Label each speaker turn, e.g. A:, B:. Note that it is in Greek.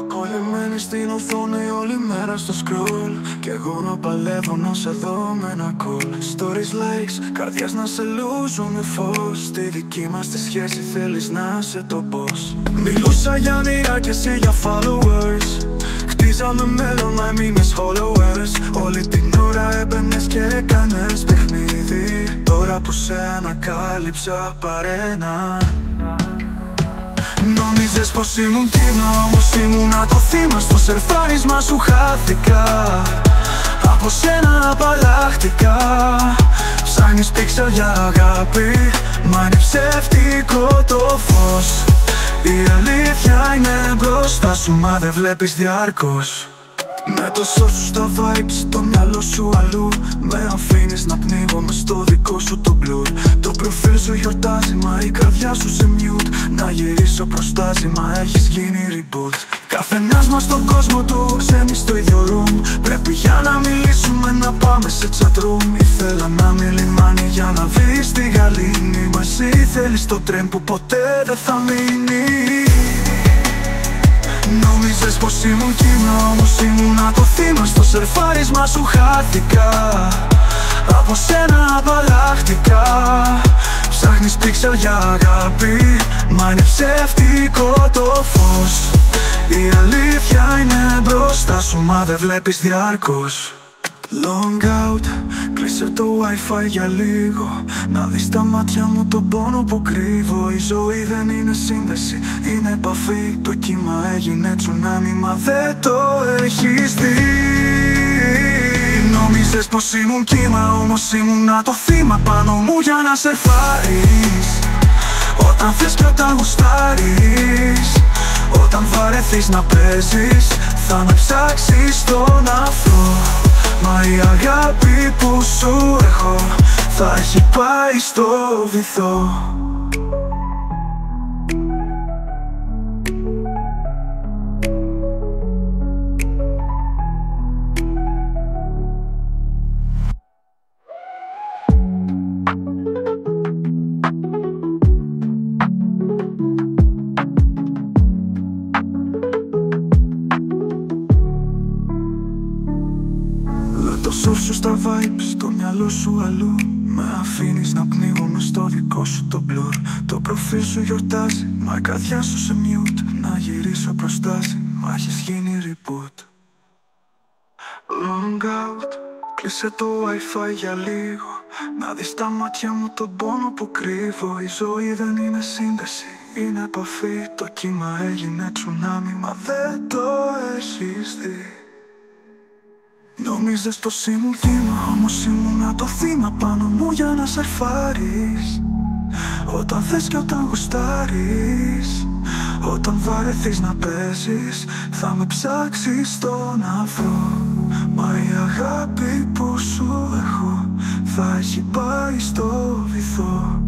A: Κολλημένοι στην οθόνη όλη μέρα στο scroll. Κι εγώ να παλεύω να σε δω με ένα call. Stories, likes, καρδιάς να σε λούζουνε φως. Στη δική μας τη σχέση θέλεις να σε το πώς. Μιλούσα για μοίρα και εσύ για followers. Χτίζαμε μέλλον, μα έμεινες followers. Όλη την ώρα έμπαινες και έκανες παιχνίδι. Τώρα που σε ανακάλυψα παρένα. Νόμιζες πως ήμουν κύμα, όμως ήμουνα το θύμα. Στο σερφάρισμα σου χάθηκα. Από σένα απαλλάχτηκα. Ψάχνεις πίξελ για αγάπη, μα είναι ψεύτικο το φως. Η αλήθεια είναι μπροστά σου, μα δεν βλέπεις διάρκως. Με το σώμα σου στα vibes, το μυαλό σου αλλού. Με αφήνεις να πνίγω μες στο δικό σου το blur. Το προφίλ σου γιορτάζει, μα η καρδιά σου σε mute. Να γυρίσω προστάζει, μα έχεις γίνει reboot. Καθένας μας στον κόσμο του, ξένοι στο ίδιο room. Πρέπει για να μιλήσουμε να πάμε σε chat room. Ήθελα να είμαι λιμάνι για να βρεις τη γαλήνη. Μα εσύ θέλεις το τρέν που ποτέ δεν θα μείνει. Νόμιζες πως ήμουν κύμα, όμως ήμουνα το θύμα. Στο σερφάρισμα σου χάθηκα. Από σένα απαλλάχτηκα. Ψάχνεις πίξελ για αγάπη, μα είναι ψεύτικο το φως. Η αλήθεια είναι μπροστά σου, μα δεν βλέπεις διάρκως. Long out, κλείσε το wifi για λίγο. Να δεις τα μάτια μου τον πόνο που κρύβω. Η ζωή δεν είναι σύνδεση, είναι επαφή. Το κύμα έγινε τσουνάμι, μα δεν το έχεις δει. Νόμιζες πως ήμουν κύμα, όμως ήμουνα το θύμα πάνω μου για να σερφάρεις. Όταν θες και όταν γουστάρεις. Όταν βαρεθείς να παίζεις, θα με ψάξεις στον αφρό. Μα η αγάπη που σου έχω θα έχει πάει στο βυθό. Το σώμα σου στα vibes, το μυαλό σου αλλού. Με αφήνεις να πνίγω μες στο δικό σου το blur. Το προφίλ σου γιορτάζει, μα η καρδιά σου σε mute. Να γυρίσω προστάζει, μα έχεις γίνει reboot. Long out, κλείσε το wifi για λίγο. Να δεις τα μάτια μου τον πόνο που κρύβω. Η ζωή δεν είναι σύνδεση, είναι επαφή. Το κύμα έγινε τσουνάμι, μα δεν το έχεις δει. Νόμιζες πως ήμουν κύμα, όμως ήμουνα το θύμα πάνω μου για να σερφάρεις. Όταν θες και όταν γουστάρεις. Όταν βαρεθείς να παίζεις, θα με ψάξεις στον αφρό. Μα η αγάπη που σου έχω θα έχει πάει στο βυθό.